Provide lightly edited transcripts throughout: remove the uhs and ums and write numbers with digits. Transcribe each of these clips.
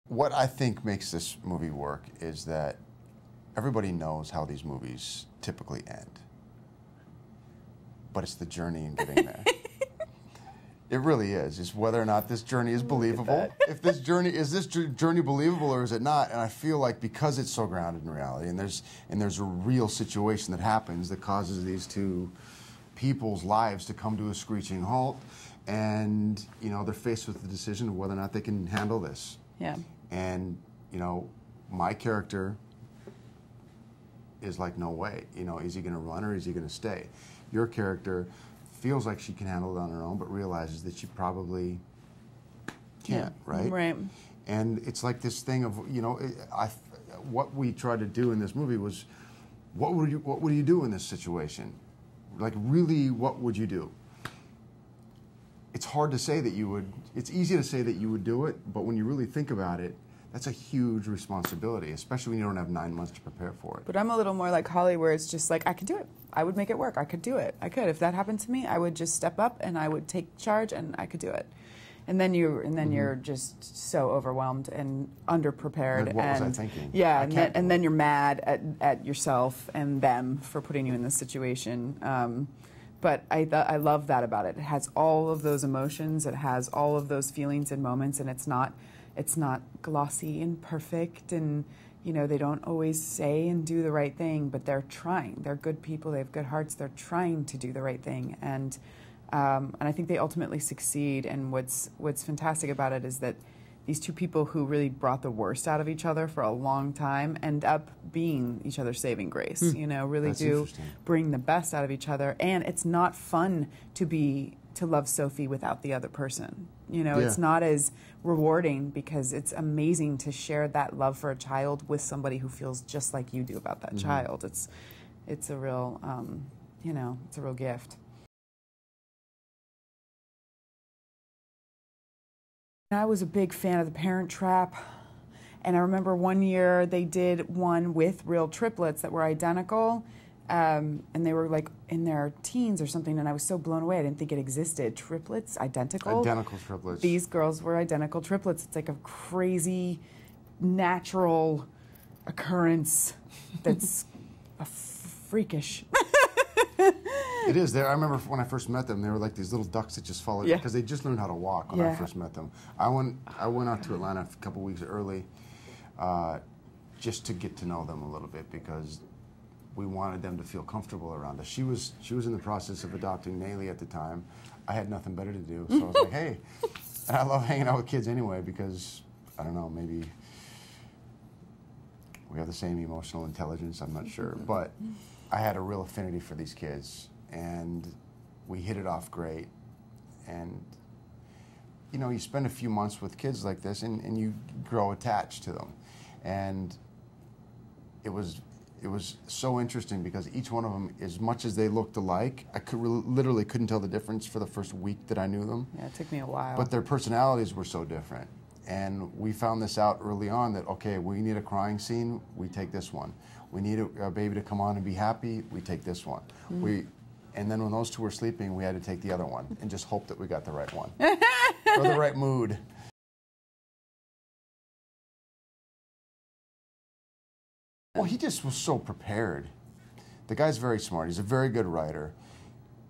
What I think makes this movie work is that everybody knows how these movies typically end, but it's the journey in getting there. It really is whether or not this journey is believable. If this journey, is this journey believable or is it not? And I feel like because it's so grounded in reality and there's a real situation that happens that causes these two people's lives to come to a screeching halt, and you know, they're faced with the decision of whether or not they can handle this. Yeah. And you know, my character is like, no way. You know, is he going to run or is he going to stay? Your character feels like she can handle it on her own, but realizes that she probably can't, right? Right. And it's like this thing of, you know, what we tried to do in this movie was, what would you do in this situation? Like, really, what would you do? It's hard to say that you would, it's easy to say that you would do it, but when you really think about it, that's a huge responsibility, especially when you don't have 9 months to prepare for it. But I'm a little more like Holly, where it's just like, I could do it. I would make it work. I could do it. I could. If that happened to me, I would just step up and I would take charge and I could do it. And then you're just so overwhelmed and underprepared. Like, what was I thinking? Yeah, and then you're mad at yourself and them for putting you in this situation. But I love that about it. It has all of those emotions. It has all of those feelings and moments, and it's not glossy and perfect, and you know, they don't always say and do the right thing, but they're trying. They're good people. They have good hearts. They're trying to do the right thing, and I think they ultimately succeed. And what's fantastic about it is that these two people who really brought the worst out of each other for a long time end up being each other's saving grace. You know, really do bring the best out of each other. And it's not fun to love Sophie without the other person. You know, it's not as rewarding, because it's amazing to share that love for a child with somebody who feels just like you do about that child. It's a real, you know, it's a real gift. I was a big fan of The Parent Trap, and I remember one year they did one with real triplets that were identical, and they were like in their teens or something, and I was so blown away. I didn't think it existed. Triplets, identical? Identical triplets. These girls were identical triplets. It's like a crazy, natural occurrence that's freakish. It is. I remember when I first met them, they were like these little ducks that just followed, because they just learned how to walk when I first met them. I went out to Atlanta a couple weeks early just to get to know them a little bit, because we wanted them to feel comfortable around us. She was in the process of adopting Nayli at the time. I had nothing better to do, so I was like, hey. And I love hanging out with kids anyway, because, I don't know, maybe we have the same emotional intelligence, I'm not sure. But I had a real affinity for these kids, and we hit it off great. And, you know, you spend a few months with kids like this, and you grow attached to them. And it was so interesting, because each one of them, as much as they looked alike, I literally couldn't tell the difference for the first week that I knew them. Yeah, it took me a while. But their personalities were so different. And we found this out early on, that, okay, we need a crying scene, we take this one. We need a baby to come on and be happy, we take this one. And then when those two were sleeping, we had to take the other one and just hope that we got the right one. Or the right mood. Well, he just was so prepared. The guy's very smart. He's a very good writer.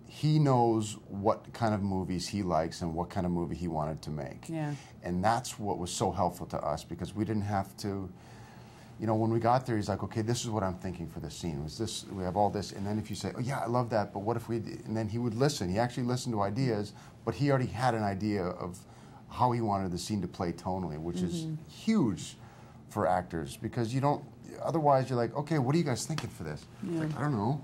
He knows what kind of movies he likes and what kind of movie he wanted to make. Yeah. And that's what was so helpful to us, because we didn't have to, you know, when we got there, he's like, okay, this is what I'm thinking for this scene. Was this, we have all this, and then if you say, oh yeah, I love that, but what if we, and then he would listen. He actually listened to ideas, but he already had an idea of how he wanted the scene to play tonally, which is huge for actors, because you don't, otherwise you're like, okay, what are you guys thinking for this? Yeah. Like, I don't know.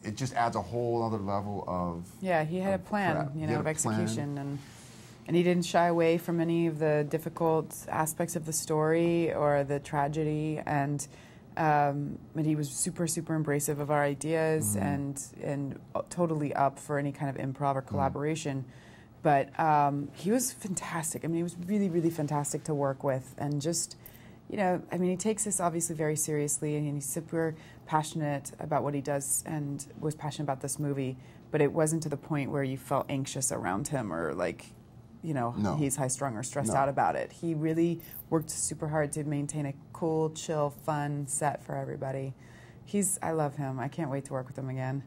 It just adds a whole other level of he had a plan, you know, of execution, plan. and he didn't shy away from any of the difficult aspects of the story or the tragedy, and he was super embracive of our ideas and totally up for any kind of improv or collaboration. But he was fantastic. I mean, he was really fantastic to work with, and just, you know, I mean, he takes this obviously very seriously, and he's super passionate about what he does and was passionate about this movie, but it wasn't to the point where you felt anxious around him or like No. he's high-strung or stressed No. out about it. He really worked super hard to maintain a cool, chill, fun set for everybody. I love him. I can't wait to work with him again.